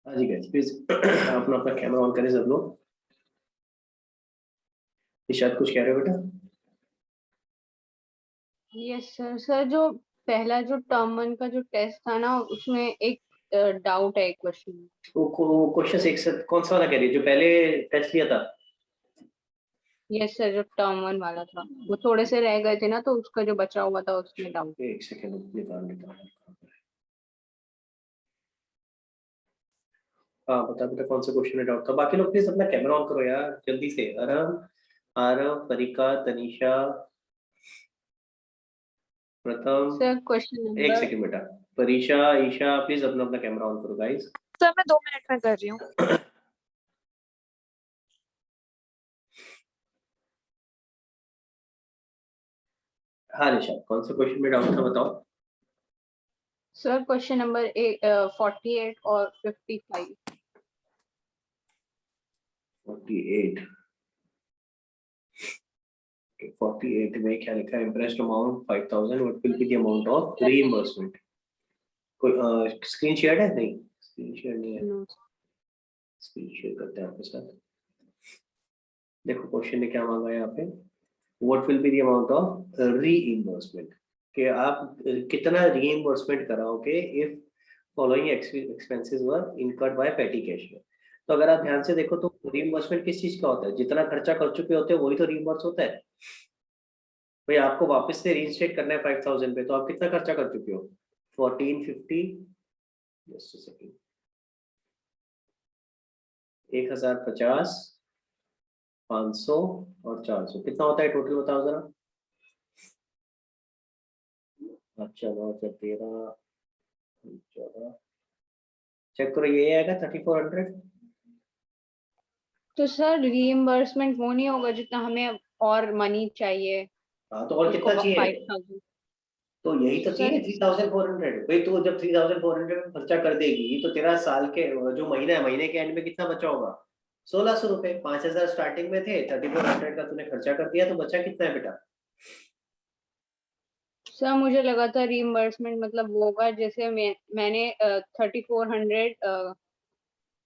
हाँ जी guys please अपना अपना कैमरा ऑन करें सब लोग। इशाद कुछ कह रहे हो बेटा? Yes sir. सर जो पहला जो टर्म वन का जो टेस्ट था ना उसमें एक डाउट है, एक क्वेश्चन। वो क्वेश्चन एक साथ कौन सा वाला कह रही है जो पहले टेस्ट लिया था? यस सर, जो टर्म वन वाला था वो थोड़े से रह गए थे ना, तो उसका जो बचा हुआ था उसमें डाउट। एक सेकंड निकाल लेता हूँ। हाँ बता बेटा कौन सा क्वेश्चन में डाउट था। बाकी लोग प्लीज अपना कैमरा ऑन करो यार जल्दी से। आरव, आरव, परिका, तनीषा, प्रथम। सर क्वेश्चन एक नंबर। सेकंड बेटा। परीशा, ईशा प्लीज अपना अपना कैमरा ऑन करो गाइस। सर मैं 2 मिनट में कर रही हूँ। हाँ निशा कौन सा क्वेश्चन में डाउट था बताओ। सर क्वेश्चन नंबर 48 और 55। 48। 48 में क्या लिखा है? Interest amount 5000 what will be the amount of reimbursement? कोई स्क्रीन शेयर है? नहीं स्क्रीन शेयर नहीं है। नो। स्क्रीन शेयर करते हैं आपके साथ। देखो क्वेश्चन ने क्या मांगा है यहाँ पे। What will be the amount of reimbursement? कि आप कितना रीइंबर्समेंट कराओगे if following expenses were incurred by पेटी कैशियर। तो अगर आप ध्यान से देखो तो रीइंबर्समेंट किस चीज का होता है? जितना खर्चा कर चुके होते हैं वही तो रीइंबर्स होता है। भाई आपको वापस से रीइंस्टेट करना है 5000 पे, तो आप कितना खर्चा कर चुके हो? 1450। Just second. 1050, 500 और 400 कितना होता है टोटल बताओ जरा। अच्छा 9 13 14। चेक करो ये आएगा 3400। तो सर रीइंबर्समेंट वो नहीं होगा जितना हमें और मनी चाहिए हाँ तो और उसको कितना चाहिए? 5000। तो यही तो चाहिए सर 3400 भाई। तो जब 3400 खर्चा कर देगी तो तेरा साल के जो महीना है महीने के एंड में कितना बचा होगा? 1600 रुपए। 5000 स्टार्टिंग में थे, 3400 का तूने खर्चा कर दिया तो बचा कितना है बेटा? सर मुझे लगा था रीइंबर्समेंट मतलब वो होगा जैसे मैंने 3400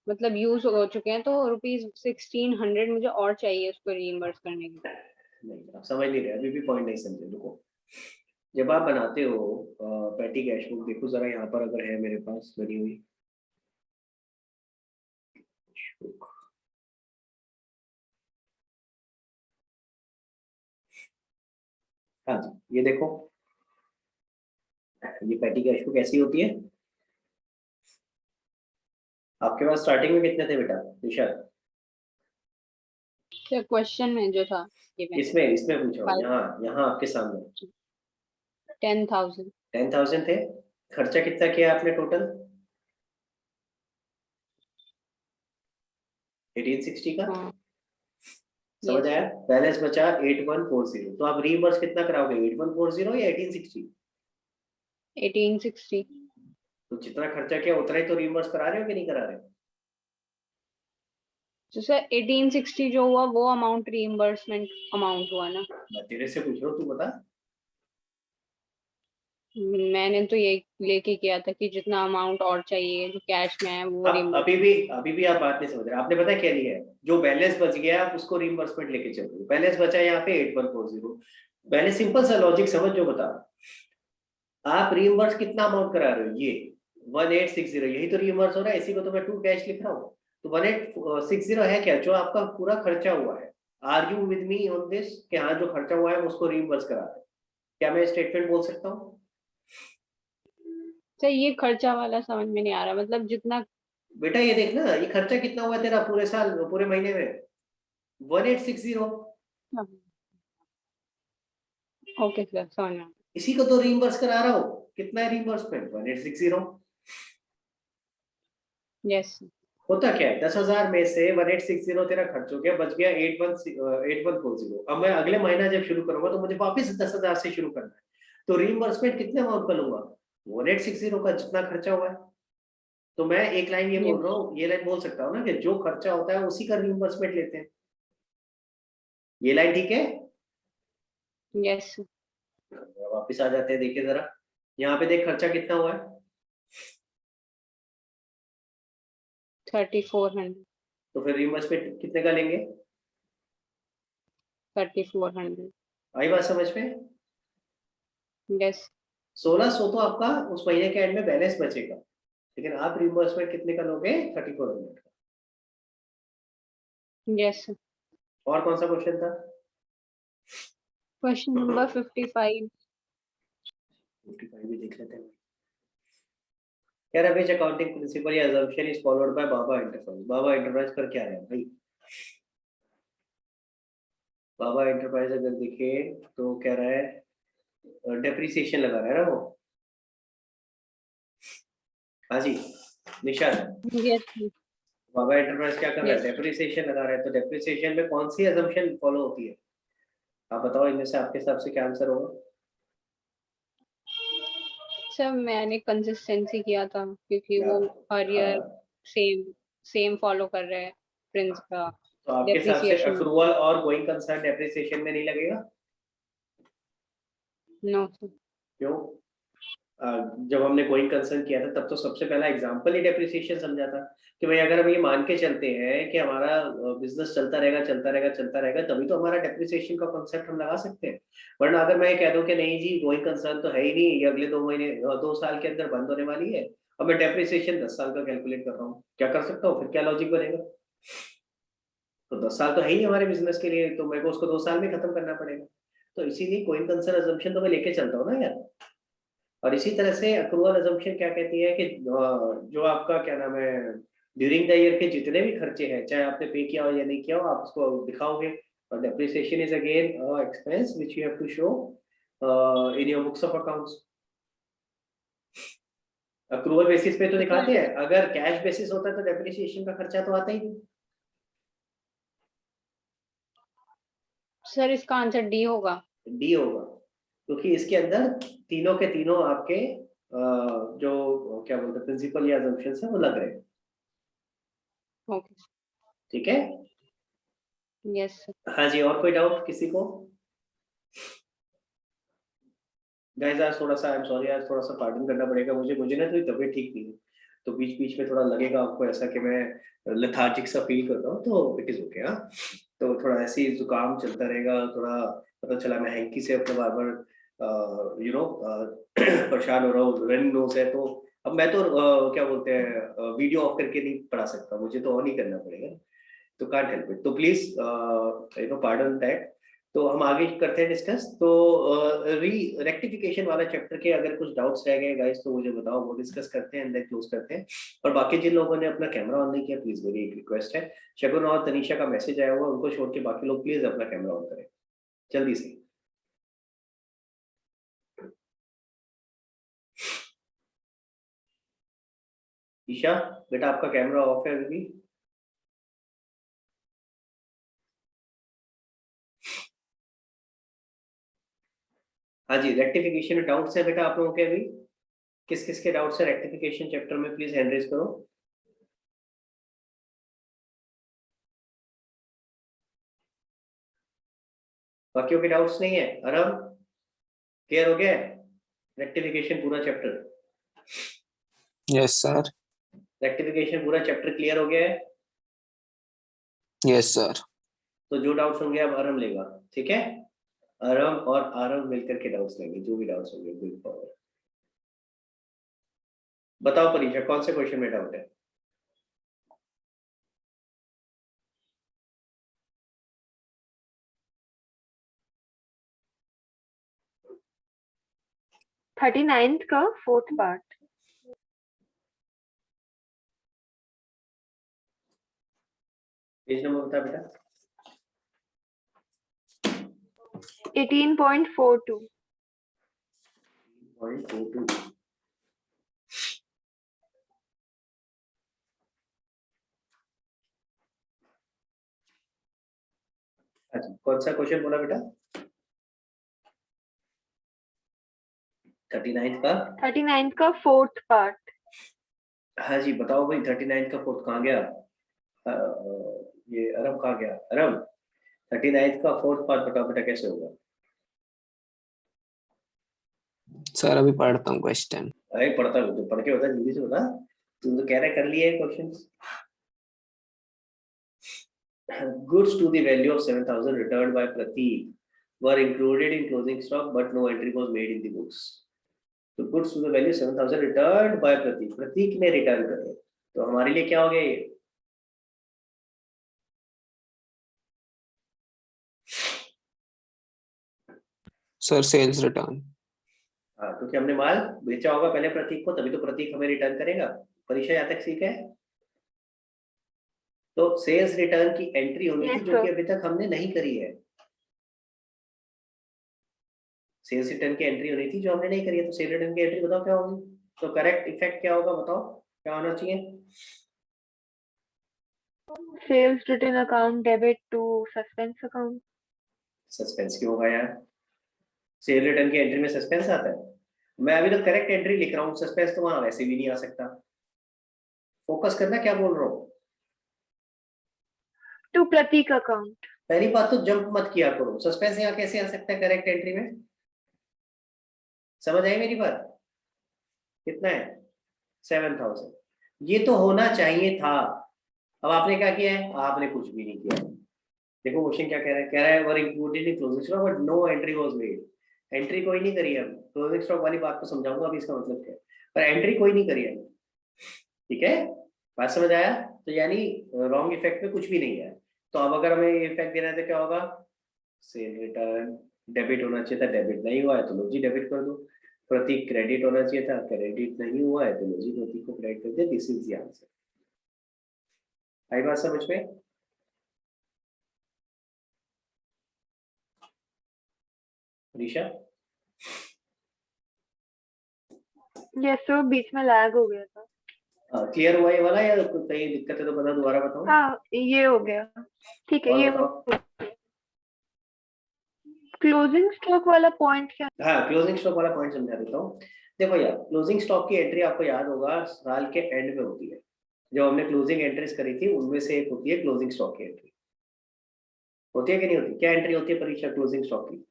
मतलब यूज हो चुके हैं, तो ₹1600 मुझे और चाहिए उसको रीइंबर्स करने के लिए। नहीं आप समझ नहीं रहे, अभी भी पॉइंट नहीं समझे। देखो जब आप बनाते हो पैटी कैश बुक, देखो जरा यहाँ पर अगर है मेरे पास बनी हुई बुक। हाँ जी ये देखो, ये पैटी कैश बुक कैसी होती है? आपके पास स्टार्टिंग में कितने थे बेटा निशा? सर क्वेश्चन में जो था गिवन इसमें इसमें पूछ रहा हूँ, यहाँ यहाँ आपके सामने 10,000। 10,000 थे। खर्चा कितना किया आपने टोटल? 1860 का। हाँ। समझ यस आया? सर। बैलेंस बचा 8140। तो आप रीइंबर्स कितना कराओगे, 8140 या 1860? 1860। तो जितना खर्चा किया उतना ही तो रीइंबर्स करा रहे हो कि नहीं करा रहे? तो सर 1860 जो हुआ वो अमाउंट रीइंबर्समेंट अमाउंट हुआ ना। मैं तेरे से पूछ रहा हूँ तू बता। मैंने तो ये लेके किया था कि जितना अमाउंट और चाहिए जो कैश में है वो अब रीइंबर्स। अभी भी आप बात नहीं समझ रहे। आपने पता है क्या लिया है? जो बैलेंस बच गया आप उसको रीइंबर्समेंट लेके चल रहे हो। बैलेंस बचा है यहाँ पे 8140। पहले सिंपल सा लॉजिक समझ जो बता। आप रीइंबर्स कितना अमाउंट करा रहे हो? ये 1860 यही तो रीइंबर्स हो रहा है। इसी को तो मैं टू कैश लिख रहा हूँ। तो 1860 है क्या जो आपका पूरा खर्चा हुआ है? Are you with me on this कि हाँ जो खर्चा हुआ है हम उसको रीइंबर्स करा रहे हैं? क्या मैं स्टेटमेंट बोल सकता हूँ? सर ये खर्चा वाला समझ में नहीं आ रहा, मतलब जितना। बेटा ये देख ना, ये खर्चा कितना हुआ है तेरा पूरे साल पूरे महीने में? 1860। ओके सर समझ में। इसी को तो रीइंबर्स करा रहा हूँ। कितना है रीइंबर्समेंट? 1860। यस। होता क्या है, 10,000 में से 1860 तेरा खर्च हो गया, बच गया 8140। अब मैं अगले महीना जब शुरू करूंगा तो मुझे वापस 10,000 से शुरू करना है। तो रीइंबर्समेंट कितने अमाउंट का लूंगा? 1860 का जितना खर्चा हुआ है। तो मैं एक लाइन ये बोल रहा यस। हूँ, ये लाइन बोल सकता हूँ ना कि जो खर्चा होता है उसी का रीइंबर्समेंट लेते हैं। ये लाइन ठीक है? यस। वापिस आ जाते हैं, देखिए जरा। यहाँ पे देख खर्चा कितना हुआ है। 3400 तो फिर रीइंबर्समेंट कितने का लेंगे? 3400 आई बात समझ में? यस 1600 तो आपका उस महीने के एंड में बैलेंस बचेगा, लेकिन आप रीइंबर्समेंट कितने का लोगे? 3400 का। यस और कौन सा क्वेश्चन था? क्वेश्चन नंबर 55 55 भी देख लेते हैं। क्या है which accounting principle या assumption is followed by Baba enterprise? Baba enterprise कर क्या रहे हैं भाई? बाबा एंटरप्राइज अगर देखें तो कह रहा है डेप्रिसिएशन लगा रहा है ना वो। हाँ जी निशाद, यस बाबा एंटरप्राइज क्या कर रहा है? यस डेप्रिसिएशन लगा रहा है। तो डेप्रिसिएशन में कौन सी assumption फॉलो होती है? आप बताओ इनमें से आपके हिसाब से क्या आंसर होगा? सर मैंने कंसिस्टेंसी किया था क्योंकि वो हर ईयर हाँ, सेम सेम फॉलो कर रहे हैं प्रिंस का तो आपके हिसाब से डेप्रिसिएशन अक्रूवल और गोइंग कंसर्न डेप्रिसिएशन में नहीं लगेगा? नो क्यों? जब हमने गोइंग कंसर्न किया था तब तो सबसे पहला एग्जांपल ही डेप्रिसिएशन समझा था कि भाई अगर हम ये मान के चलते हैं कि हमारा बिजनेस चलता रहेगा चलता रहेगा चलता रहेगा, तभी तो हमारा डेप्रिसिएशन का कॉन्सेप्ट हम लगा सकते हैं। वरना अगर मैं ये कह दूं कि नहीं जी गोइंग कंसर्न तो है ही नहीं, ये अगले 2 महीने 2 साल के अंदर बंद होने वाली है और मैं डेप्रिसिएशन 10 साल का कैलकुलेट कर रहा हूँ, क्या कर सकता हूँ? फिर क्या लॉजिक बनेगा? तो 10 साल तो है ही हमारे बिजनेस के लिए, तो मेरे को उसको 2 साल में खत्म करना पड़ेगा। तो इसीलिए गोइंग कंसर्न अजम्पशन तो मैं लेके चलता हूँ ना यार। और इसी तरह से अक्रूवल अजम्पशन क्या कहती है कि जो आपका क्या नाम है ड्यूरिंग द ईयर के जितने भी खर्चे हैं, चाहे आपने पे किया हो या नहीं किया हो, आप उसको दिखाओगे। और depreciation is again expense which you have to show in your books of accounts. Accrual basis पे तो दिखाते हैं, अगर कैश बेसिस होता है तो डेप्रिसिएशन का खर्चा तो आता ही नहीं। सर इसका आंसर डी होगा। डी होगा क्योंकि इसके अंदर तीनों के तीनों आपके जो क्या बोलते हैं प्रिंसिपल या assumptions है वो लग रहे हैं। ओके ठीक है। यस हाँ जी, और कोई डाउट किसी को? गाइस आज थोड़ा सा आई एम सॉरी, आज थोड़ा सा पार्डन करना पड़ेगा मुझे मुझे ना थोड़ी तबीयत ठीक नहीं है, तो बीच बीच में थोड़ा लगेगा आपको ऐसा कि मैं लेथार्जिक सा फील कर रहा हूँ, तो इट इज ओके। हाँ, तो थोड़ा ऐसे ही जुकाम चलता रहेगा, थोड़ा पता चला मैं हैंकी से अपने बार बार यू नो परेशान हो रहा हूँ, रनिंग नोज है। तो अब मैं तो क्या बोलते हैं वीडियो ऑफ करके नहीं पढ़ा सकता, मुझे तो ऑन ही करना पड़ेगा, तो कांट हेल्प इट। तो please you know pardon that. तो हम आगे करते हैं डिस्कस। तो री रेक्टिफिकेशन वाला चैप्टर के अगर कुछ डाउट्स रह गए गाइस तो मुझे बताओ, वो डिस्कस करते हैं एंड देन क्लोज करते हैं। और बाकी जिन लोगों ने अपना कैमरा ऑन नहीं किया प्लीज मेरी एक रिक्वेस्ट है, शगुन और तनीषा का मैसेज आया हुआ, उनको छोड़ के बाकी लोग प्लीज अपना कैमरा ऑन करें जल्दी से। ईशा बेटा आपका कैमरा ऑफ है अभी? हाँ जी, रेक्टिफिकेशन डाउट्स है बेटा आप लोगों के अभी? किस किस के डाउट्स है रेक्टिफिकेशन चैप्टर में? प्लीज हैंड रेज करो। बाकियों के डाउट्स नहीं है? आराम क्लियर हो गया है रेक्टिफिकेशन पूरा चैप्टर? Yes sir. रेक्टिफिकेशन पूरा चैप्टर क्लियर हो गया है? Yes sir. तो जो डाउट्स होंगे अब आरम लेगा, ठीक है? आरम और आरम मिलकर के डाउट्स लेंगे, जो भी डाउट्स होंगे बिल फॉरवर्ड। बताओ परीक्षा कौन से क्वेश्चन में डाउट है? थर्टी नाइन्थ का फोर्थ पार्ट। पेज नंबर बता बेटा। 18.42। 0.42। अच्छा कौन सा क्वेश्चन बोला बेटा? 39 का? 39th का फोर्थ पार्ट। हाँ जी बताओ भाई, 39 का फोर्थ कहाँ गया? ये अरब कहाँ गया? अरब 39 का फोर्थ पार्ट बताओ बेटा कैसे होगा? सर अभी पढ़ता हूँ क्वेश्चन। अरे पढ़ता हूँ तो पढ़ के बता, जल्दी से बता। तुम तो कह रहे कर लिए question. goods to the value of 7,000 returned by Prateek were included in closing stock, but no entry was made in the books. तो goods to the value 7,000 returned by Prateek, प्रतीक ने रिटर्न करे, तो हमारे लिए क्या हो गया ये? Sir sales return. हाँ, क्योंकि हमने माल बेचा होगा पहले प्रतीक को, तभी तो प्रतीक हमें रिटर्न करेगा। परीक्षा यहाँ तक ठीक है? तो सेल्स रिटर्न की एंट्री होनी थी, जो कि अभी तक हमने नहीं करी है। सेल्स रिटर्न की एंट्री होनी थी जो हमने नहीं करी है, तो सेल्स रिटर्न की एंट्री बताओ क्या होगी? तो करेक्ट इफेक्ट क्या होगा बताओ, क्या होना चाहिए? Sales written account debit to suspense account. Suspense क्यों होगा यार? सेल रिटर्न की एंट्री में सस्पेंस आता है? मैं अभी तो करेक्ट एंट्री लिख रहा हूँ, सस्पेंस तो वहां वैसे भी नहीं आ सकता। फोकस करना, क्या बोल रहा हूँ? To Pratik account. पहली बात तो जंप मत किया करो, सस्पेंस यहाँ कैसे आ सकता है करेक्ट एंट्री में? समझ आई मेरी बात? कितना है? 7,000। ये तो होना चाहिए था। अब आपने क्या किया है? आपने कुछ भी नहीं किया। देखो क्वेश्चन क्या कह रहा है, कह रहा है were included in closing stock but no entry was made. Entry कोई नहीं करी है। क्लोजिंग स्टॉक वाली बात को समझाऊंगा अभी, इसका मतलब क्या है, पर एंट्री कोई नहीं करी है। ठीक है, बात समझ आया? तो यानी रॉन्ग इफेक्ट में कुछ भी नहीं है। तो अब अगर हमें इफेक्ट देना है तो क्या होगा? सेल रिटर्न डेबिट होना चाहिए था, डेबिट नहीं हुआ है तो लो जी डेबिट कर दो। प्रतीक क्रेडिट होना चाहिए था, क्रेडिट नहीं हुआ है तो लो जी प्रतीक को क्रेडिट कर दे। This is the answer. आई बात समझ में? ऋषा Yes sir, बीच में लैग हो गया था। क्लियर हुआ ये वाला, या कहीं दिक्कत है तो बता, दोबारा बताओ। हाँ ये हो गया, ठीक है। और ये बताओ। क्लोजिंग स्टॉक वाला पॉइंट क्या? हाँ, क्लोजिंग स्टॉक वाला पॉइंट समझा देता हूँ। देखो यार, क्लोजिंग स्टॉक की एंट्री आपको याद होगा साल के एंड में होती है। जो हमने क्लोजिंग एंट्रीज करी थी उनमें से एक होती है क्लोजिंग स्टॉक की एंट्री। होती है कि नहीं होती? क्या एंट्री होती है परीक्षा क्लोजिंग स्टॉक की?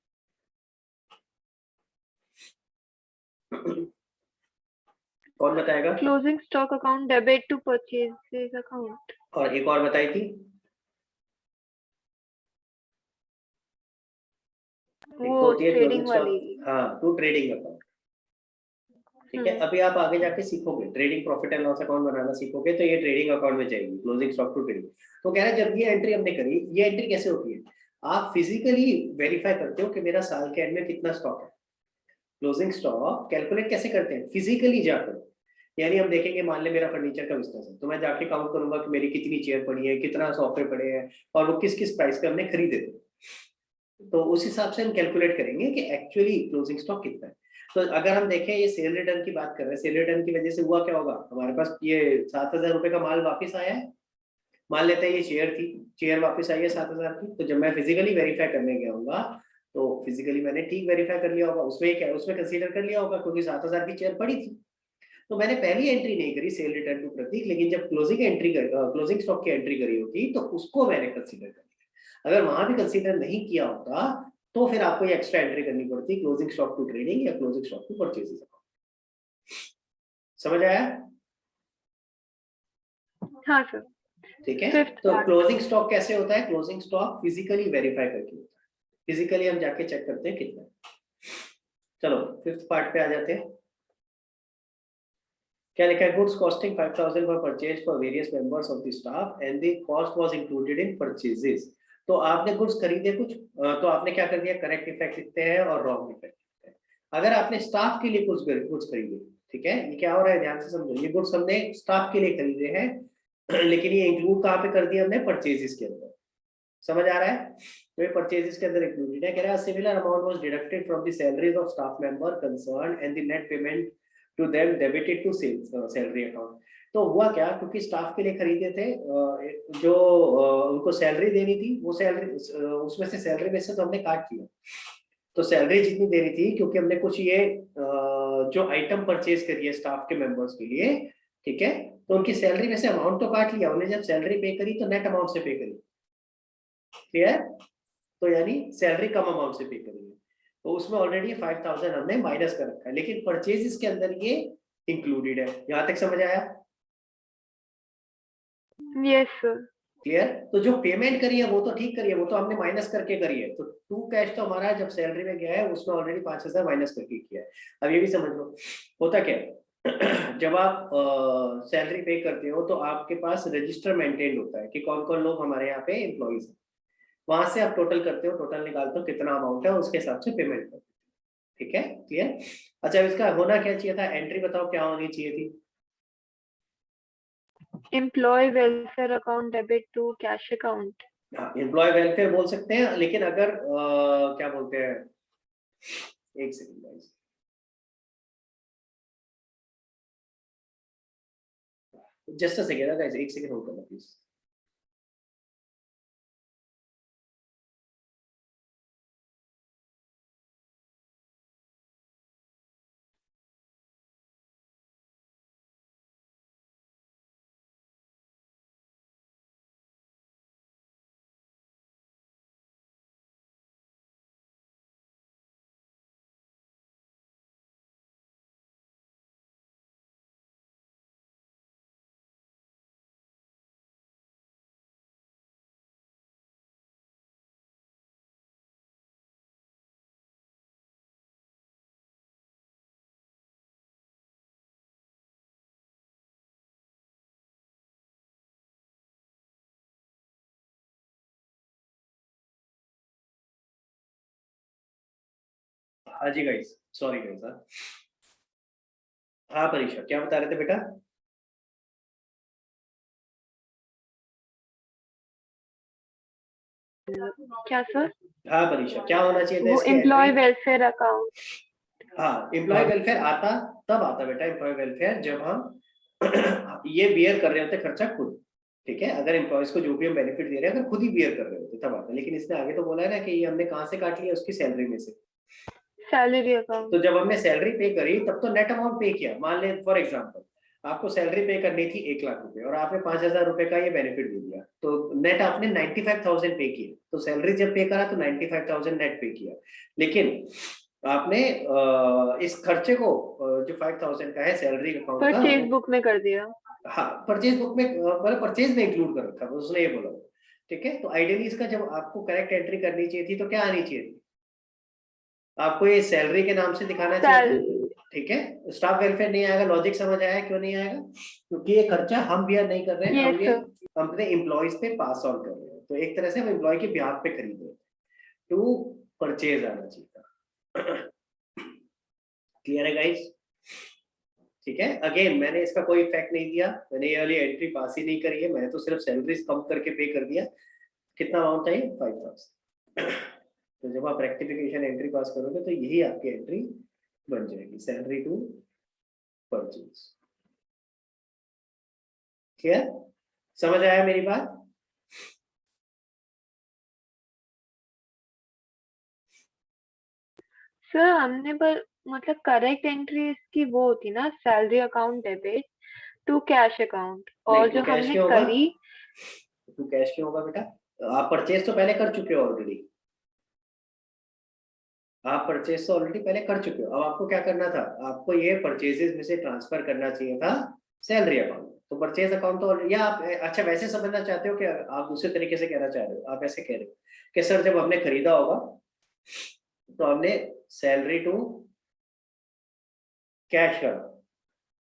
कौन बताएगा? Closing stock account debit to purchases account. और एक और बताई थी, एक वो तो होती है क्लोजिंग ट्रेडिंग स्टॉक, वाली। हाँ, टू ट्रेडिंग अकाउंट। ठीक है, अभी आप आगे जाके सीखोगे trading profit and loss account बनाना सीखोगे, तो ये ट्रेडिंग अकाउंट में जाएगी, क्लोजिंग स्टॉक टू ट्रेडिंग। तो कह रहा है जब ये एंट्री हमने करी, ये एंट्री कैसे होती है? आप फिजिकली वेरीफाई करते हो कि मेरा साल के एंड में कितना स्टॉक है। क्लोजिंग स्टॉक कैलकुलेट कैसे करते हैं? फिजिकली जाकर। यानी हम देखेंगे, मान ले मेरा फर्नीचर का बिजनेस है, तो मैं जाके काउंट करूंगा कि मेरी कितनी चेयर पड़ी है, कितना सोफे पड़े हैं, और वो किस किस प्राइस पे हमने खरीदे थे। तो उस हिसाब से हम कैलकुलेट करेंगे कि एक्चुअली क्लोजिंग स्टॉक कितना है। तो अगर हम देखें, ये सेल रिटर्न की बात कर रहे हैं, सेल रिटर्न की वजह से हुआ क्या होगा? हमारे पास ये 7,000 रुपए का माल वापस आया है। मान लेते हैं ये चेयर थी, चेयर वापस आई है 7,000 की। तो जब मैं फिजिकली वेरीफाई करने गया होगा, तो फिजिकली मैंने ठीक वेरीफाई कर लिया होगा, उसमें क्या, उसमें कंसीडर कर लिया होगा क्योंकि 7,000 की चेयर पड़ी थी। तो मैंने पहली एंट्री नहीं करी सेल रिटर्न टू प्रतीक, लेकिन जब क्लोजिंग स्टॉक की एंट्री करी होती तो उसको मैंने कंसीडर कर लिया। अगर वहां भी कंसीडर नहीं किया होता तो फिर आपको ये एक्स्ट्रा एंट्री करनी पड़ती, क्लोजिंग स्टॉक टू ट्रेडिंग या closing stock to purchases account. समझ आया? हाँ सर। ठीक है, Fifth तो part. क्लोजिंग स्टॉक कैसे होता है? क्लोजिंग स्टॉक फिजिकली वेरीफाई करके होता है। फिजिकली हम जाके चेक करते हैं कितना। चलो फिफ्थ पार्ट पे आ जाते हैं। क्या लिखा है? Goods costing 5,000 were purchase for various members of the staff and the cost was included in purchases. तो आपने गुड्स खरीदे कुछ, तो आपने क्या कर दिया? करेक्ट इफेक्ट लिखते हैं और रॉन्ग इफेक्ट लिखते हैं। अगर आपने स्टाफ के लिए कुछ गुड्स खरीदे, ठीक है, ये क्या हो रहा है ध्यान से समझो, ये गुड्स हमने स्टाफ के लिए खरीदे हैं, लेकिन ये इंक्लूड कहाँ पे कर दिया हमने? परचेजेस के अंदर। समझ आ रहा है? तो ये परचेजेस के अंदर इंक्लूडेड है। कह रहा है similar amount was deducted from the salaries of staff member concern and the net payment to them debited to salary account. तो हुआ क्या, क्योंकि स्टाफ के लिए खरीदे थे, जो उनको सैलरी देनी थी, वो सैलरी, उसमें से सैलरी में से तो हमने काट लिया। तो सैलरी जितनी देनी थी, क्योंकि हमने कुछ ये जो आइटम परचेज करी है स्टाफ के मेंबर्स के लिए, ठीक है, तो उनकी सैलरी में से अमाउंट तो काट लिया। उन्हें जब सैलरी पे करी तो नेट अमाउंट से पे करी। क्लियर? तो यानी सैलरी कम अमाउंट से पे करेंगे, तो उसमें ऑलरेडी 5,000 हमने माइनस कर रखा है, लेकिन परचेजेस के अंदर ये इंक्लूडेड है। यहां तक समझ आया? Yes sir. क्लियर? तो जो पेमेंट करी है वो तो ठीक करी है, वो तो हमने माइनस करके करी है। तो टू कैश तो हमारा जब सैलरी में गया है उसमें ऑलरेडी 5,000 माइनस करके किया है। अब ये भी समझ लो होता क्या है जब आप सैलरी पे करते हो तो आपके पास रजिस्टर मेंटेन होता है कि कौन कौन लोग हमारे यहाँ पे एम्प्लॉइज हैं। वहां से आप टोटल करते हो, टोटल निकालते हो कितना अमाउंट है, उसके हिसाब से पेमेंट करते हो। ठीक है, क्लियर? अच्छा, इसका होना क्या चाहिए था? एंट्री बताओ क्या होनी चाहिए थी? Employ welfare account debit to cash account. Employ welfare बोल सकते हैं, लेकिन अगर क्या बोलते हैं, एक second guys, just a second guys, एक सेकंड होल्ड करना प्लीज। हाँ जी गाइस, सॉरी गाइस। हाँ परीक्षा, क्या बता रहे थे बेटा? क्या सर? हाँ परीक्षा, क्या होना चाहिए था वो इसके एम्प्लॉय entry? Welfare account. हाँ, एम्प्लॉय वेलफेयर आता, तब आता बेटा एम्प्लॉय वेलफेयर जब हम ये बियर कर रहे होते खर्चा खुद। ठीक है, अगर एम्प्लॉयज को जो भी हम बेनिफिट दे रहे हैं अगर खुद ही बियर कर रहे होते तब आता। लेकिन इसने आगे तो बोला है ना कि ये हमने कहाँ से काट लिया, उसकी सैलरी में से। Salary account. तो जब हमने सैलरी पे करी तब तो नेट अमाउंट पे किया। मान ले फॉर एग्जांपल आपको सैलरी पे करनी थी 1,00,000 रुपए और आपने 5,000 रुपए का ये बेनिफिट दे दिया, तो नेट आपने 95,000 पे किया। तो सैलरी जब पे करा तो 95,000 नेट पे किया। लेकिन आपने इस खर्चे को जो 5,000 का है सैलरी अकाउंट का, परचेज बुक में कर दिया। हाँ परचेज बुक में, मतलब परचेज में इंक्लूड कर रखा था उसने, ये बोला। ठीक है, तो आइडियली इसका जब आपको करेक्ट एंट्री करनी चाहिए थी तो क्या आनी चाहिए थी? आपको ये सैलरी के नाम से दिखाना चाहिए था। ठीक है, स्टाफ वेलफेयर नहीं आएगा। लॉजिक समझ आया क्यों नहीं आएगा? क्योंकि ये खर्चा हम बियर नहीं कर रहे हैं, हम यस ये सर। अपने एम्प्लॉयज पे पास ऑन कर रहे हैं। तो एक तरह से हम एम्प्लॉय के ब्याज पे खरीद रहे हैं। टू परचेज आना चाहिए था। क्लियर है गाइस? ठीक है, अगेन मैंने इसका कोई इफेक्ट नहीं दिया, मैंने ये वाली एंट्री पास ही नहीं करी है, मैंने तो सिर्फ सैलरीज कम करके पे कर दिया। कितना अमाउंट चाहिए? 5,000। तो जब आप रेक्टिफिकेशन एंट्री पास करोगे तो यही आपकी एंट्री बन जाएगी, सैलरी टू परचेज। क्लियर? समझ आया मेरी बात? सर हमने पर मतलब करेक्ट एंट्री इसकी वो होती ना, salary account debit to cash account, और नहीं, जो तो कैश हमने क्यों होगा? करी। तो कैश क्यों होगा बेटा? आप परचेज तो पहले कर चुके हो ऑलरेडी। आप परचेज तो ऑलरेडी पहले कर चुके हो। अब आपको क्या करना था? आपको ये परचेजेस में से ट्रांसफर करना चाहिए था सैलरी अकाउंट। तो परचेज अकाउंट तो या आप अच्छा वैसे समझना चाहते हो कि आप दूसरे तरीके से कहना चाह रहे हो? आप ऐसे कह रहे हो कि सर जब हमने खरीदा होगा तो हमने सैलरी टू कैश करा,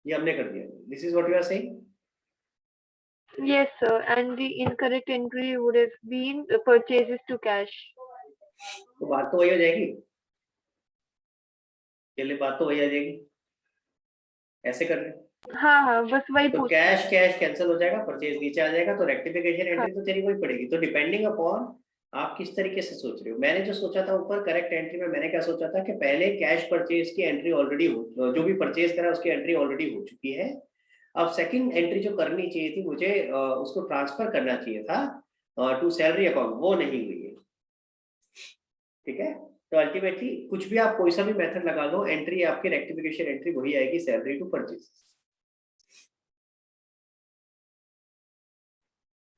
ये हमने कर दिया। This is what you are saying? Yes sir, and the incorrect entry would have been purchases to cash. तो बात तो वही हो जाएगी, पहले बात तो वही आ जाएगी। ऐसे कर रहे हैं हाँ बस वही तो पूछ। कैश कैश कैंसिल हो जाएगा, परचेज नीचे आ जाएगा, तो रेक्टिफिकेशन हाँ। एंट्री तो तेरी वही पड़ेगी। तो डिपेंडिंग अपॉन आप किस तरीके से सोच रहे हो। मैंने जो सोचा था ऊपर करेक्ट एंट्री में, मैंने क्या सोचा था कि पहले कैश परचेज की एंट्री ऑलरेडी हो, जो भी परचेज करा उसकी एंट्री ऑलरेडी हो चुकी है। अब सेकंड एंट्री जो करनी चाहिए थी मुझे, उसको ट्रांसफर करना चाहिए था टू सैलरी अकाउंट, वो नहीं हुई है। ठीक है, तो अल्टीमेटली कुछ भी आप कोई सा भी मेथड लगा लो, एंट्री आपकी रेक्टिफिकेशन एंट्री वही आएगी, सैलरी टू परचेज।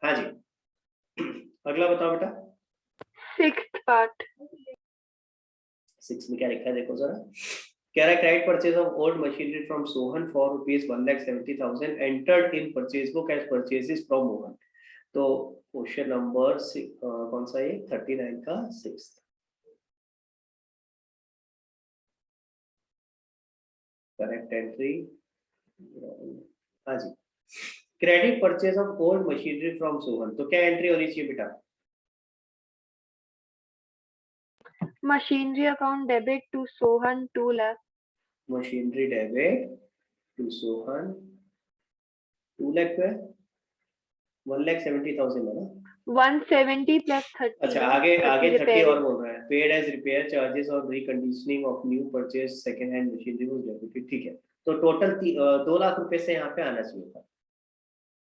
हाँ जी, अगला बताओ बेटा। 6th part. 6 में क्या लिखा है देखो जरा। कह रहा है credit purchase of old machinery from Sohan for rupees 1,70,000 entered in purchase book as purchases from Mohan. तो क्वेश्चन नंबर कौन सा ये 39 का 6th। करेक्ट एंट्री, हाँ जी, credit purchase of old machinery from Sohan. तो क्या एंट्री होनी चाहिए बेटा? Machinery account debit to Sohan 2 lakh. Machinery debit to Sohan 2 lakh पे 1,70,000 है ना? 170 plus 30. अच्छा, ना? आगे 30 आगे 30 repairing. और बोल रहा है, पेड एज रिपेयर चार्जेस और reconditioning of new purchase second hand machinery was debited. ठीक है, तो टोटल 2 लाख रुपए से यहाँ पे आना चाहिए था।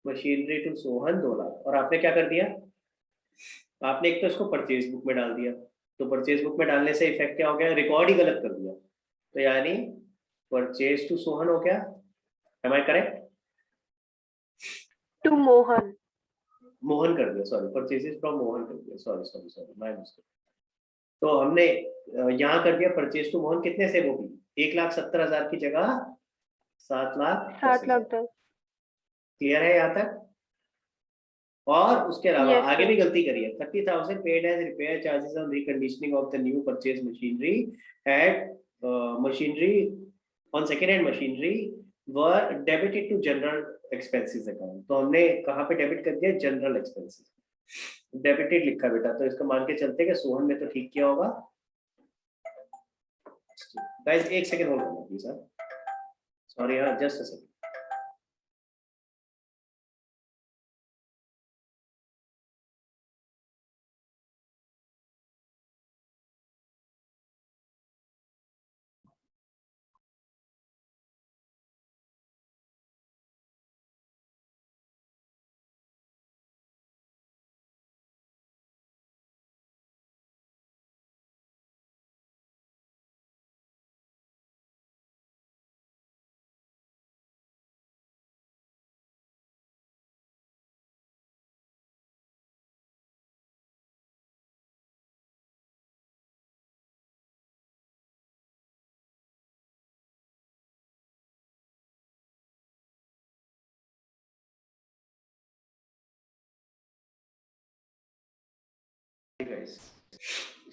मशीनरी टू सोहन 2 लाख, और आपने क्या कर दिया? आपने एक तो इसको परचेज बुक में डाल दिया, तो परचेज बुक में डालने से इफेक्ट क्या हो गया? रिकॉर्ड ही गलत कर दिया, तो यानी परचेज टू सोहन हो गया। Am I correct? To Mohan. Mohan कर दिया, सॉरी, परचेजेस फ्रॉम मोहन कर दिया, sorry sorry sorry, my mistake. तो हमने यहाँ कर दिया परचेज टू मोहन, कितने से वो भी 1,70,000 की जगह 7,10,000। 7,10,000. क्लियर है यहाँ तक? और उसके अलावा Yes, आगे sir. भी गलती करी है, 30,000 paid as repair charges on reconditioning of the new purchase machinery at machinery on second hand machinery were debited to general expenses account. तो हमने कहाँ पे डेबिट कर दिया? जनरल एक्सपेंसेस, डेबिटेड लिखा बेटा, तो इसको मान के चलते कि सोहन में तो ठीक किया होगा। गाइस एक सेकंड होल्ड करना प्लीज, सॉरी यार, just a second.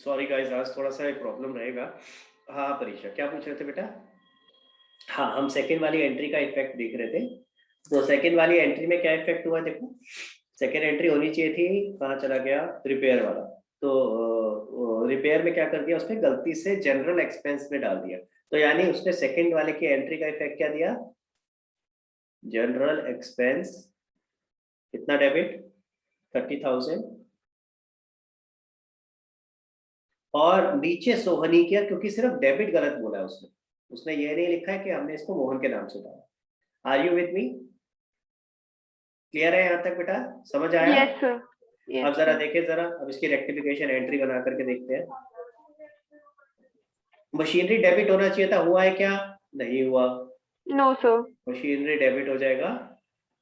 Sorry guys, आज थोड़ा सा प्रॉब्लम रहेगा। हाँ परीक्षा, क्या पूछ रहे थे बेटा? हाँ, हम सेकंड वाली एंट्री का इफेक्ट देख रहे थे। तो सेकंड वाली एंट्री में क्या इफेक्ट हुआ देखो, सेकंड एंट्री होनी चाहिए थी, कहाँ चला गया? रिपेयर वाला। तो रिपेयर में क्या कर दिया उसने? गलती से जनरल एक्सपेंस में डाल दिया, तो यानी उसने सेकंड वाले की एंट्री का इफेक्ट क्या दिया? जनरल एक्सपेंस कितना डेबिट? 30,000, और नीचे सोहनी किया, क्योंकि सिर्फ डेबिट गलत बोला है उसने, उसने ये नहीं लिखा है कि हमने इसको मोहन के नाम से डाला। Are you with me? Clear है यहाँ तक बेटा? समझ आया? Yes, sir. Yes, अब जरा sir. देखें, जरा अब इसकी रेक्टिफिकेशन एंट्री बना करके देखते हैं। मशीनरी डेबिट होना चाहिए था, हुआ है क्या? नहीं हुआ। No, sir. मशीनरी डेबिट हो जाएगा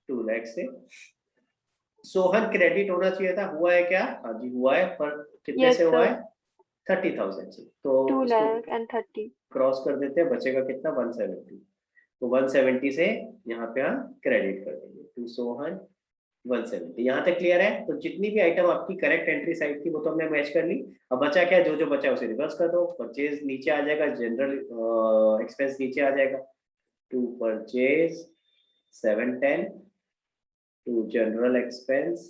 2 लाख से। सोहन क्रेडिट होना चाहिए था, हुआ है क्या? हाँ जी हुआ है, पर कितने Yes, से हुआ sir. है? 30,000 से। तो 2 इसको lakh and 30. क्रॉस कर देते हैं, बचेगा कितना? 170। तो 170 से यहाँ पे हम क्रेडिट कर देंगे टू सोहन 170। यहाँ तक क्लियर है? तो जितनी भी आइटम आपकी करेक्ट एंट्री साइड थी वो तो हमने मैच कर ली। अब बचा क्या? जो जो बचा उसे रिवर्स कर दो। परचेज नीचे आ जाएगा, जनरल एक्सपेंस नीचे आ जाएगा, to purchase 710 to general expense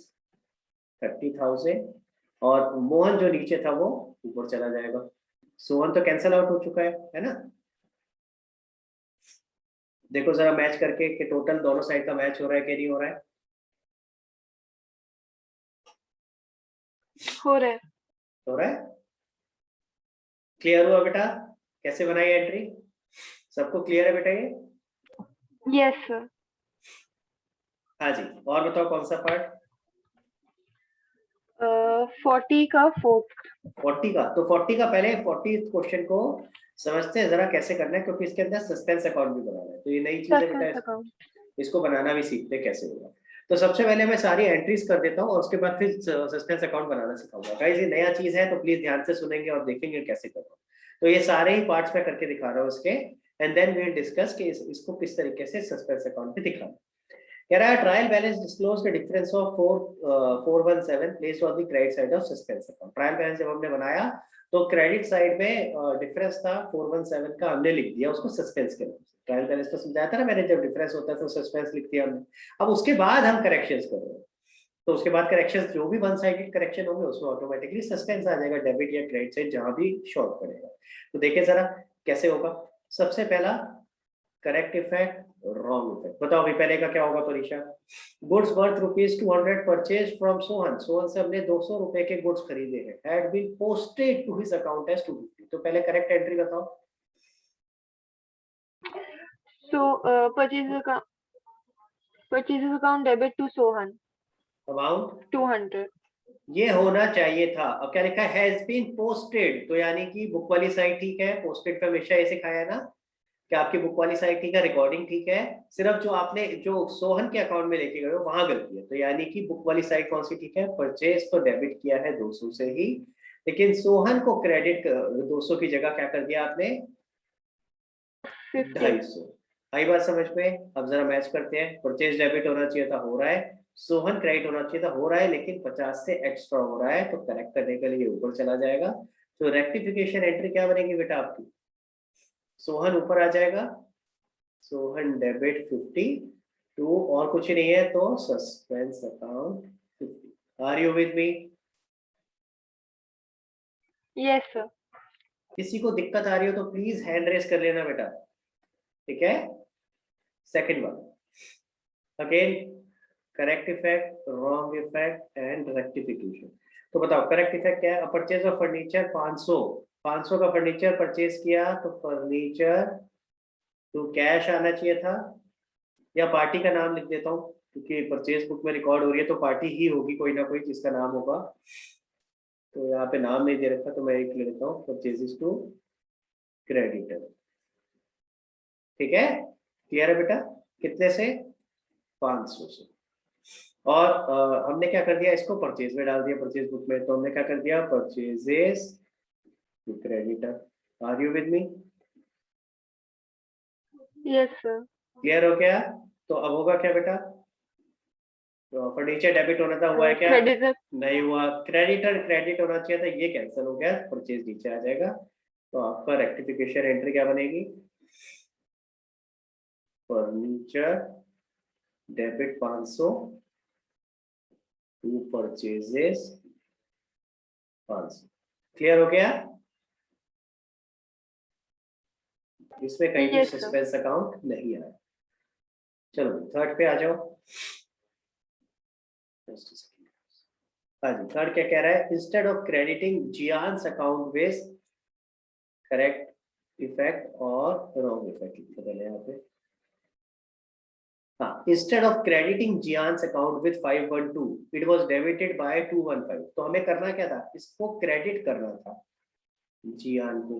30,000, और मोहन जो नीचे था वो ऊपर चला जाएगा। सोहन तो कैंसिल आउट हो चुका है ना? देखो जरा मैच करके कि टोटल दोनों साइड का मैच हो रहा है कि नहीं हो रहा है? हो रहा है. हो रहा है? क्लियर हुआ बेटा कैसे बनाई एंट्री? सबको क्लियर है बेटा ये? Yes, sir. हाँ जी, और बताओ कौन सा पार्ट? 40 का 4th. 40 का, तो 40 का पहले 40 क्वेश्चन को समझते हैं जरा कैसे करना है, क्योंकि इसके अंदर सस्पेंस अकाउंट भी बनाना है, तो ये नई चीज है Suspense बेटा, account. इसको बनाना भी सीखते हैं कैसे होगा। तो सबसे पहले मैं सारी एंट्रीज कर देता हूँ और उसके बाद फिर सस्पेंस अकाउंट बनाना सिखाऊंगा। गाइस ये नया चीज है तो प्लीज ध्यान से सुनेंगे और देखेंगे कैसे करना। तो ये सारे ही पार्ट्स में करके दिखा रहा हूँ इसके, and then we will discuss कि इसको किस तरीके से सस्पेंस अकाउंट पे दिखाना। कह रहा है trial balance disclose the difference of 417 placed on the credit side of suspense account. Trial balance जब हमने बनाया तो क्रेडिट साइड में डिफरेंस था 417 का, हमने लिख दिया उसको सस्पेंस के नाम से। ट्रायल बैलेंस तो समझाया था ना मैंने, जब डिफरेंस होता है तो सस्पेंस लिख दिया हमने। अब उसके बाद हम करेक्शंस कर रहे हैं, तो उसके बाद करेक्शंस जो भी वन साइडेड करेक्शन होंगे उसमें ऑटोमेटिकली सस्पेंस आ जाएगा, डेबिट या क्रेडिट साइड जहां भी शॉर्ट पड़ेगा। तो देखिए जरा कैसे होगा। सबसे पहला करेक्ट इफेक्ट, रॉन्ग इफेक्ट। बताओ अभी पहले का क्या होगा परीक्षा। Goods worth ₹200 purchase from Sohan. Sohan से हमने 200 रुपए के गुड्स खरीदे हैं, had been posted to his account as 250। तो पहले करेक्ट एंट्री बताओ। So purchases account debit to Sohan amount 200. ये होना चाहिए था। अब क्या लिखा है, हैज बीन पोस्टेड, तो यानी कि बुक वाली साइड ठीक है, पोस्टेड पे हमेशा ऐसे खाया है ना कि आपकी बुक वाली साइड ठीक है, रिकॉर्डिंग ठीक है, सिर्फ जो आपने जो सोहन के अकाउंट में लेके गए हो वहां गलती है। तो यानी कि बुक वाली साइड कौन सी ठीक है, परचेज तो डेबिट किया है 200 से ही, लेकिन सोहन को क्रेडिट 200 की जगह क्या कर दिया आपने, 50. 250। आई बात समझ में। अब जरा मैच करते हैं, परचेज डेबिट होना चाहिए था, हो रहा है, सोहन क्रेडिट होना चाहिए था, हो रहा है, लेकिन 50 से एक्स्ट्रा हो रहा है, तो करेक्ट करने के लिए ऊपर चला जाएगा। तो रेक्टिफिकेशन एंट्री क्या बनेगी बेटा आपकी, सोहन ऊपर आ जाएगा, सोहन डेबिट 52 और कुछ नहीं है तो suspense account 50। Are you with me? Yes, sir. किसी को दिक्कत आ रही हो तो प्लीज हैंड रेस कर लेना बेटा, ठीक है। Second one again, correct effect, wrong effect and rectification. तो बताओ करेक्ट इफेक्ट क्या है। परचेज ऑफ फर्नीचर 500 का फर्नीचर परचेज किया, तो फर्नीचर तो कैश आना चाहिए था, या पार्टी का नाम लिख देता हूँ क्योंकि परचेज बुक में रिकॉर्ड हो रही है तो पार्टी ही होगी कोई ना कोई जिसका नाम होगा। तो यहाँ पे नाम नहीं दे रखा तो मैं एक ले लेता हूँ, परचेजेस टू क्रेडिटर, ठीक है। क्लियर है बेटा, कितने से, 500 से। और हमने क्या कर दिया, इसको परचेज में डाल दिया परचेज बुक में, तो हमने क्या कर दिया, purchases to creditor. Are you with me? Yes, sir. Clear हो गया। तो अब होगा क्या बेटा, फर्नीचर डेबिट होना था, हुआ है क्या, Creditor. नहीं हुआ। क्रेडिटर क्रेडिट होना चाहिए था, ये कैंसिल हो गया, परचेज नीचे आ जाएगा। तो आपका रेक्टिफिकेशन एंट्री क्या बनेगी, furniture debit 500 to purchases 500। Clear हो गया, इसमें कहीं भी Yes, sir. सस्पेंस अकाउंट नहीं आया। चलो थर्ड पे आ जाओ। हाँ जी, थर्ड क्या कह रहा है, instead of crediting Jian's account with correct effect और रॉन्ग इफेक्ट लिखते पहले यहाँ पे। हाँ, instead of crediting Jian's account with 512 it was debited by 215। तो हमें करना क्या था, इसको क्रेडिट करना था जियान को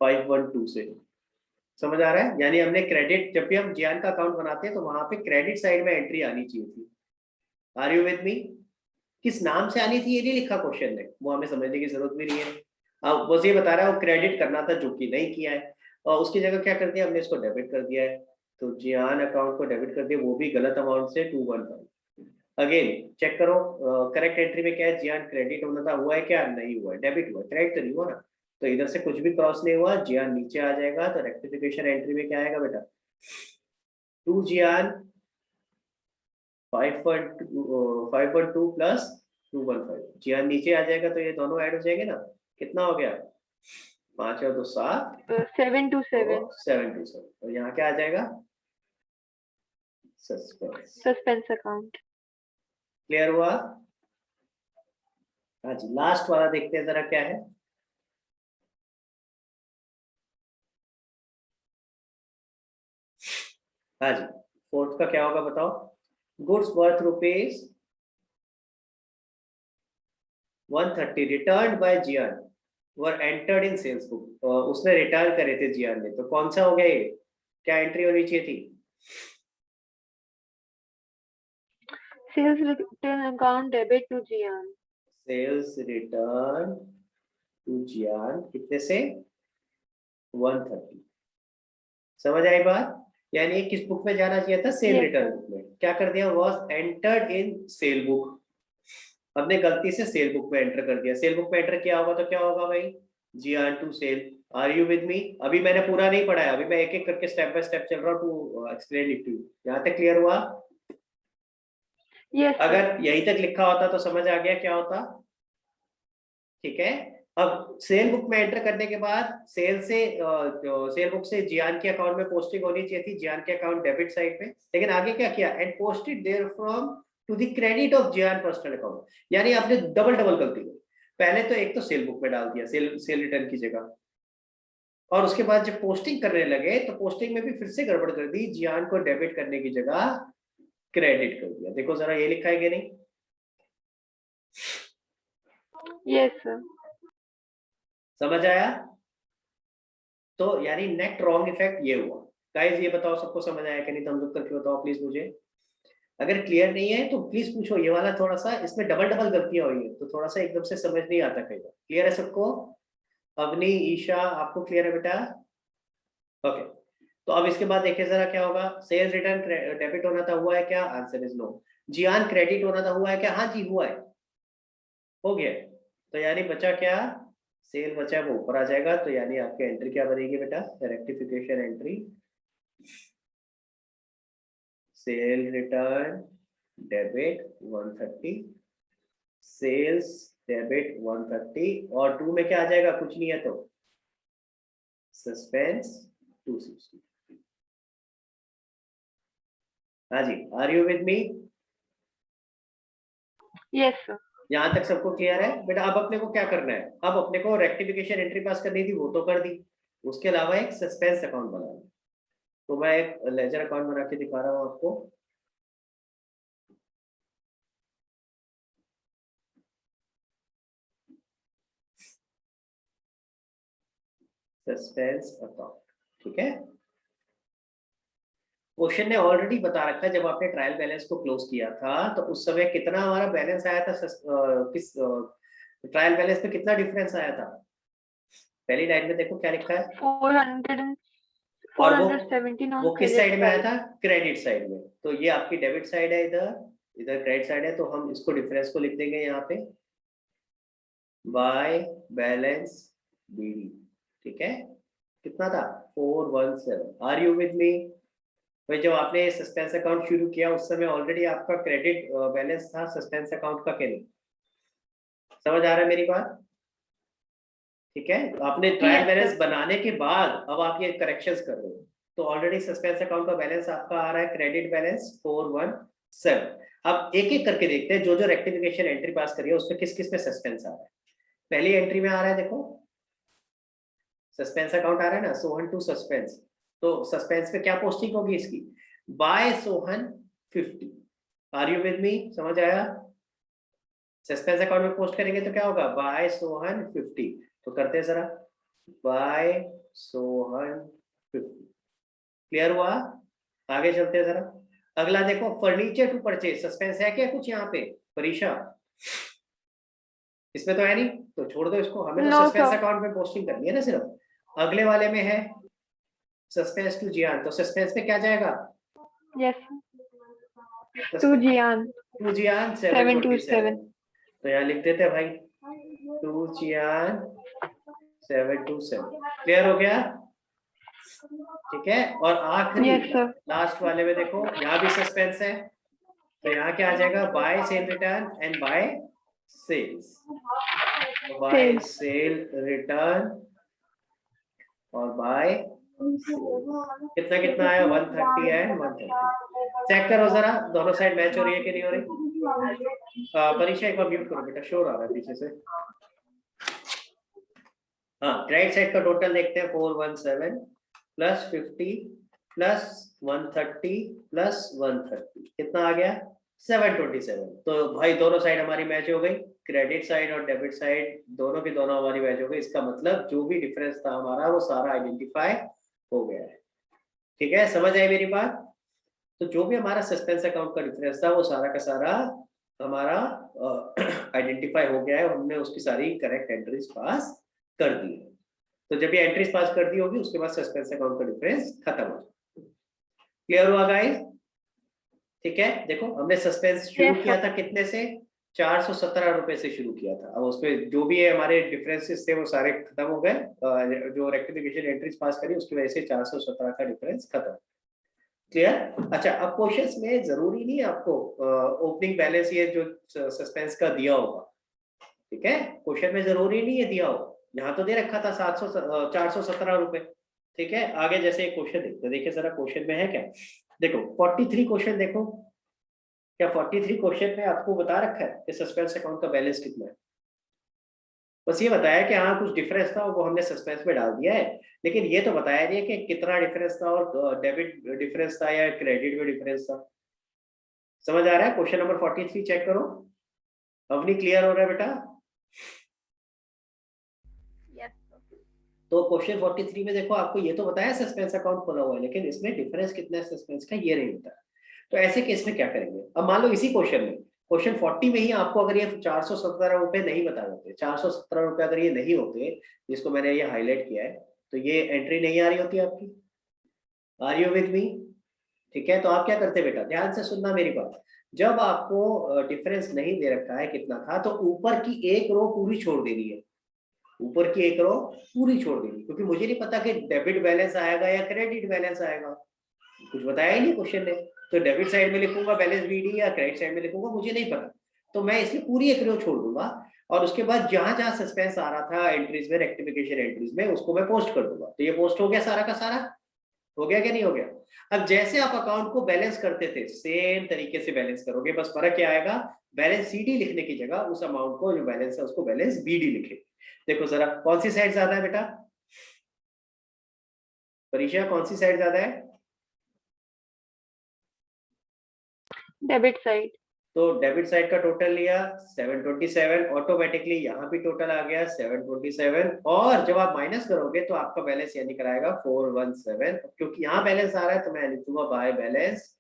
512 से। समझ आ रहा है, यानी हमने क्रेडिट, जब भी हम जियान का अकाउंट बनाते हैं तो वहां पे क्रेडिट साइड में एंट्री आनी चाहिए थी। Are you with me? किस नाम से आनी थी ये नहीं लिखा क्वेश्चन में, वो हमें समझने की जरूरत भी नहीं है। अब बस ये बता रहा है वो क्रेडिट करना था जो कि नहीं किया है, और उसकी जगह क्या कर दिया हमने, इसको डेबिट कर दिया है। तो जियान अकाउंट को डेबिट कर दिया, वो भी गलत अमाउंट से 215। अगेन चेक करो करेक्ट एंट्री में क्या है, जियान क्रेडिट होना था, हुआ है क्या, नहीं हुआ है, डेबिट हुआ, क्रेडिट तो नहीं हुआ ना। तो इधर से कुछ भी क्रॉस नहीं हुआ, जियान नीचे आ जाएगा। तो रेक्टिफिकेशन एंट्री में क्या आएगा बेटा, 2 जियान 512 प्लस 215, जियान नीचे आ जाएगा तो ये दोनों ऐड हो जाएंगे ना। कितना हो गया, 5 और 2 7, 727. 727। और यहाँ क्या आ जाएगा, सस्पेंस। Suspense account. क्लियर हुआ? हाँ जी, लास्ट वाला देखते हैं जरा क्या है। हाँ जी, फोर्थ का क्या होगा बताओ, goods worth ₹130 return by Gian were entered in sales book. उसने रिटर्न करे थे जियान ने, तो कौन सा हो गया ये, क्या एंट्री होनी चाहिए थी, Sales return account debit to Jian. Sales return to Jian, कितने से, 130। समझ आई बात? यानी ये किस बुक में जाना चाहिए था, sale Yes, return sir. Book में। क्या कर दिया, was entered in sale book, हमने गलती से सेल बुक में एंटर कर दिया। सेल बुक में एंटर किया होगा तो क्या होगा भाई, GR to sale. Are you with me? अभी मैंने पूरा नहीं पढ़ा है, अभी मैं एक एक करके स्टेप बाय स्टेप चल रहा हूँ to explain it to you. यहाँ तक क्लियर हुआ? Yes, sir. अगर यहीं तक लिखा होता तो समझ आ गया क्या होता, ठीक है। अब सेल बुक में एंटर करने के बाद सेल से सेल बुक से जियान के अकाउंट में पोस्टिंग होनी चाहिए थी, जियान के अकाउंट डेबिट साइड में, लेकिन आगे क्या किया, and posted there from to the credit of Gian personal account. यानी आपने डबल डबल गलती की, पहले तो एक तो सेल बुक में डाल दिया सेल रिटर्न की जगह, और उसके बाद जब पोस्टिंग करने लगे तो पोस्टिंग में भी फिर से गड़बड़ कर दी, जियान को डेबिट करने की जगह क्रेडिट कर दिया। देखो जरा ये लिखा है कि नहीं, Yes, sir. समझ आया? तो यानी नेट रॉन्ग इफेक्ट ये हुआ। गाइस ये बताओ सबको समझ आया कि नहीं, थम्स अप करके बताओ प्लीज मुझे। अगर क्लियर नहीं है तो प्लीज पूछो, ये वाला थोड़ा सा इसमें डबल डबल गलतियां हुई है तो थोड़ा सा एकदम से समझ नहीं आता कई बार। क्लियर है सबको? अवनी, ईशा, आपको क्लियर है बेटा? ओके, तो अब इसके बाद देखिए जरा क्या होगा। सेल्स रिटर्न डेबिट होना था, हुआ है क्या? Answer is no. Gian credit होना था, हुआ है क्या? हाँ जी हुआ है, हो गया। तो यानी बचा क्या, सेल बचा वो ऊपर आ जाएगा। तो यानी आपकी एंट्री क्या बनेगी बेटा, rectification entry, sale return debit 130, sales debit 130, और 2 में क्या आ जाएगा, कुछ नहीं है तो सस्पेंस 260। हाँ जी, are you with me? Yes, sir. यहाँ तक सबको क्लियर है बेटा? अब अपने को क्या करना है, अब अपने को रेक्टिफिकेशन एंट्री पास करनी थी, वो तो कर दी, उसके अलावा एक सस्पेंस अकाउंट बनाना। तो मैं एक लेजर अकाउंट बना के दिखा रहा हूँ आपको। सस्पेंस अकाउंट, ठीक है। क्वेश्चन ने ऑलरेडी बता रखा है, जब आपने ट्रायल बैलेंस को क्लोज किया था तो उस समय कितना हमारा बैलेंस आया था, किस ट्रायल बैलेंस में कितना डिफरेंस आया था। पहली लाइन में देखो क्या लिखा है, 400 and और 417 on वो किस credit साइड में आया side. था, क्रेडिट साइड में। तो ये आपकी डेबिट साइड है, इधर इधर क्रेडिट साइड है, तो हम इसको डिफरेंस को लिख देंगे यहाँ पे बाय बैलेंस बीडी, ठीक है। कितना था, 417। Are you with me? भाई जब आपने सस्पेंस अकाउंट शुरू किया उस समय ऑलरेडी आपका क्रेडिट बैलेंस था सस्पेंस अकाउंट का, क्या नहीं? समझ आ रहा है मेरी बात? ठीक है, तो आपने ट्रायल Yes, बैलेंस sir. बनाने के बाद अब आप ये करेक्शंस कर रहे हो, तो ऑलरेडी सस्पेंस अकाउंट का बैलेंस आपका आ रहा है क्रेडिट बैलेंस 417। अब एक एक करके देखते हैं, जो जो रेक्टिफिकेशन एंट्री पास करी है उसमें किस किस में सस्पेंस आ रहा है। पहली एंट्री में आ रहा है, देखो सस्पेंस अकाउंट आ रहा है ना, सोहन टू सस्पेंस। तो सस्पेंस पे क्या पोस्टिंग होगी इसकी, by Sohan 50। Are you with me? समझ आया? सस्पेंस अकाउंट में पोस्ट करेंगे तो क्या होगा, बाय सोहन 50। तो करते हैं जरा, बाय सोहन 50। क्लियर हुआ? आगे चलते हैं जरा। अगला देखो, फर्नीचर टू परचेज, सस्पेंस है क्या कुछ यहाँ पे परीक्षा? इसमें तो है नहीं, तो छोड़ दो इसको, हमें तो No, सस्पेंस sir. अकाउंट में पोस्टिंग करनी है ना सिर्फ। अगले वाले में है सस्पेंस टू जियान, तो सस्पेंस में क्या जाएगा, Yes, sir. To Jian. To Jian 727। 727. तो यहाँ लिख देते हैं भाई, टू जियान 727। क्लियर हो गया? ठीक है, और आखिरी Yes, sir. लास्ट वाले में देखो, यहाँ भी सस्पेंस है, तो यहाँ क्या आ जाएगा, by sale return and by sales. By Sales. Sale return और बाय कितना कितना आया, 130 एंड 130। चेक करो जरा दोनों साइड मैच हो रही है कि नहीं हो रही। परीक्षा एक बार म्यूट करो बेटा, शोर आ रहा है पीछे से। हाँ, क्रेडिट साइड का टोटल देखते हैं, 417 प्लस 50 प्लस 130 प्लस 130 कितना आ गया, 727। तो भाई दोनों साइड हमारी मैच हो गई, क्रेडिट साइड और डेबिट साइड दोनों की दोनों हमारी मैच हो गई। इसका मतलब जो भी डिफरेंस था हमारा वो सारा आइडेंटिफाई हो गया है। ठीक है, समझ आई मेरी बात? तो जो भी हमारा सस्पेंस अकाउंट का डिफरेंस था वो सारा का सारा हमारा आइडेंटिफाई हो गया है, हमने उसकी सारी करेक्ट एंट्रीज पास कर दी है। तो जब ये एंट्रीज पास कर दी होगी उसके बाद सस्पेंस अकाउंट का डिफरेंस खत्म हो जाएगा। क्लियर हुआ गाइस? ठीक है, देखो हमने सस्पेंस शुरू Yes, किया था कितने से, 417 रुपए से शुरू किया था। अब उसमें जो भी है हमारे डिफरेंसेस थे वो सारे खत्म हो गए, जो रेक्टिफिकेशन एंट्रीज पास करी उसकी वजह से 417 का डिफरेंस खत्म। क्लियर? अच्छा, अब क्वेश्चंस में जरूरी नहीं है आपको ओपनिंग बैलेंस ये जो सस्पेंस का दिया होगा, ठीक है, क्वेश्चन में जरूरी नहीं है दिया हो, यहाँ तो दे रखा था 417 रुपए। ठीक है, आगे जैसे एक क्वेश्चन देखते हैं, देखिए जरा क्वेश्चन में है क्या। देखो 43 क्वेश्चन देखो, क्या 43 क्वेश्चन में आपको बता रखा है कि सस्पेंस अकाउंट का बैलेंस कितना है? बस ये बताया कि हाँ कुछ डिफरेंस था वो हमने सस्पेंस में डाल दिया है, लेकिन ये तो बताया नहीं है कि कितना डिफरेंस था और डेबिट डिफरेंस था या क्रेडिट में डिफरेंस था। समझ आ रहा है? क्वेश्चन नंबर 43 चेक करो। अवनी क्लियर हो रहा है बेटा? yes. तो क्वेश्चन 43 में देखो आपको ये तो बताया सस्पेंस अकाउंट खोला हुआ है, लेकिन इसमें डिफरेंस कितना है सस्पेंस का ये नहीं होता। तो ऐसे केस में क्या करेंगे? अब मान लो इसी क्वेश्चन में, क्वेश्चन 40 में ही आपको अगर ये 417 रुपए नहीं बताए होते, 417 रुपए अगर ये नहीं होते, जिसको मैंने ये हाईलाइट किया है, तो ये एंट्री नहीं आ रही होती आपकी। Are you with me? ठीक है, तो आप क्या करते बेटा, ध्यान से सुनना मेरी बात। जब आपको डिफरेंस नहीं दे रखा है कितना था, तो ऊपर की एक रो पूरी छोड़ देनी है, ऊपर की एक रो पूरी छोड़ देनी, क्योंकि मुझे नहीं पता कि डेबिट बैलेंस आएगा या क्रेडिट बैलेंस आएगा, कुछ बताया ही नहीं क्वेश्चन ने। तो डेबिट साइड में लिखूंगा बैलेंस बीडी या क्रेडिट साइड में लिखूंगा, मुझे नहीं पता, तो मैं इसलिए पूरी एक रो छोड़ दूंगा, और उसके बाद जहां जहां सस्पेंस आ रहा था एंट्रीज में, रेक्टिफिकेशन एंट्रीज में, उसको मैं पोस्ट कर दूंगा। तो ये पोस्ट हो गया सारा का सारा, हो गया कि नहीं हो गया? अब जैसे आप अकाउंट को बैलेंस करते थे सेम तरीके से बैलेंस करोगे, बस फर्क क्या आएगा, बैलेंस सीडी लिखने की जगह उस अमाउंट को जो बैलेंस है उसको बैलेंस बीडी लिखे। देखो जरा कौन सी साइड ज्यादा है बेटा, परीक्षा कौन सी साइड ज्यादा है? Debit side. तो डेबिट साइड का टोटल लिया 727, ऑटोमेटिकली यहाँ भी टोटल आ गया 727, और जब आप माइनस करोगे तो आपका बैलेंस यानी कराएगा 417, क्योंकि यहाँ बैलेंस आ रहा है तो मैं लिखूंगा बाय बैलेंस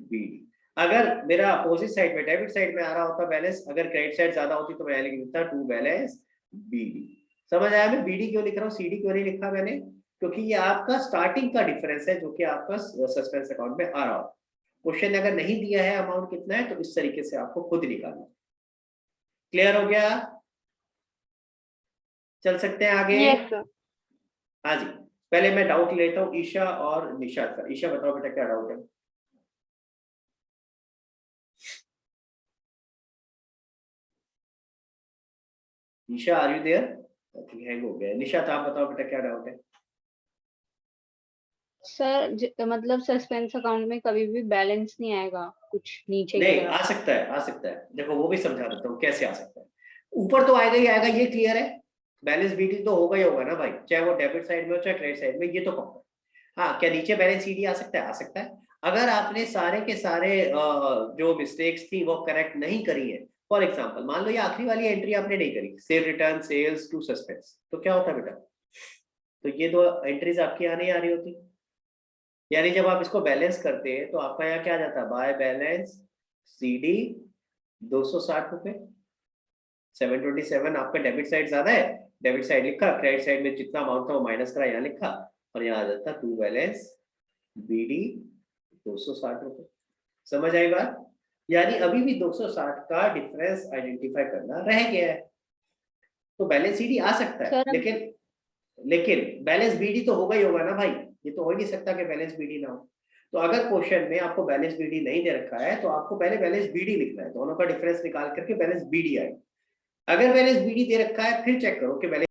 बीडी। अगर मेरा अपोजिट साइड में डेबिट साइड में आ रहा होता बैलेंस, अगर क्रेडिट साइड ज्यादा होती तो मैं लिख देता टू बैलेंस बीडी। समझ आया? मैं बीडी क्यों लिख रहा हूँ, सीडी क्यों नहीं लिखा मैंने? क्योंकि ये आपका स्टार्टिंग का डिफरेंस है जो कि आपका सस्पेंस अकाउंट में आ रहा हो। क्वेश्चन अगर नहीं दिया है अमाउंट कितना है, तो इस तरीके से आपको खुद निकालना। क्लियर हो गया? चल सकते हैं आगे? Yes sir. हाँ जी, पहले मैं डाउट लेता हूँ ईशा और निशा का। ईशा बताओ बेटा क्या डाउट है? Isha are you there? Hang हो गया। निशा तो आप बताओ बेटा क्या डाउट है? सर मतलब सस्पेंस अकाउंट में कभी भी बैलेंस नहीं आएगा कुछ नीचे की नहीं तरफ। आ सकता है, आ सकता है, देखो वो भी समझा देता हूँ कैसे आ सकता है। ऊपर तो आएगा ही आएगा, ये क्लियर है, बैलेंस बीटी तो होगा ही होगा ना भाई, चाहे वो डेबिट साइड में हो चाहे क्रेडिट साइड में, ये तो पक्का। हाँ, क्या नीचे बैलेंस सीडी आ सकता है? आ सकता है। अगर आपने सारे के सारे जो मिस्टेक्स थी वो करेक्ट नहीं करी है, फॉर एग्जाम्पल मान लो ये आखिरी वाली एंट्री आपने नहीं करी, sale return sales to suspense, तो क्या होता बेटा, तो ये दो एंट्रीज आपकी यहाँ नहीं आ रही होती, यानी जब आप इसको बैलेंस करते हैं तो आपका यहाँ क्या आ जाता है, बाय बैलेंस सीडी 260 रुपए, 727 आपका डेबिट साइड ज्यादा है, डेबिट साइड लिखा, क्रेडिट साइड में जितना अमाउंट था वो माइनस करा, यहाँ लिखा, और यहाँ आ जाता टू बैलेंस बीडी 260 रुपए। समझ आई बात? यानी अभी भी 260 का डिफरेंस आइडेंटिफाई करना रह गया है। तो बैलेंस सीडी आ सकता है, सर, लेकिन बैलेंस बीडी तो होगा ही होगा ना भाई, ये तो हो ही नहीं सकता कि बैलेंस बीडी ना हो। तो अगर क्वेश्चन में आपको बैलेंस बीडी नहीं दे रखा है तो आपको पहले बैलेंस बीडी लिखना है, दोनों का डिफरेंस निकाल करके बैलेंस बीडी आए। अगर बैलेंस बीडी दे रखा है फिर चेक करो कि बैलेंस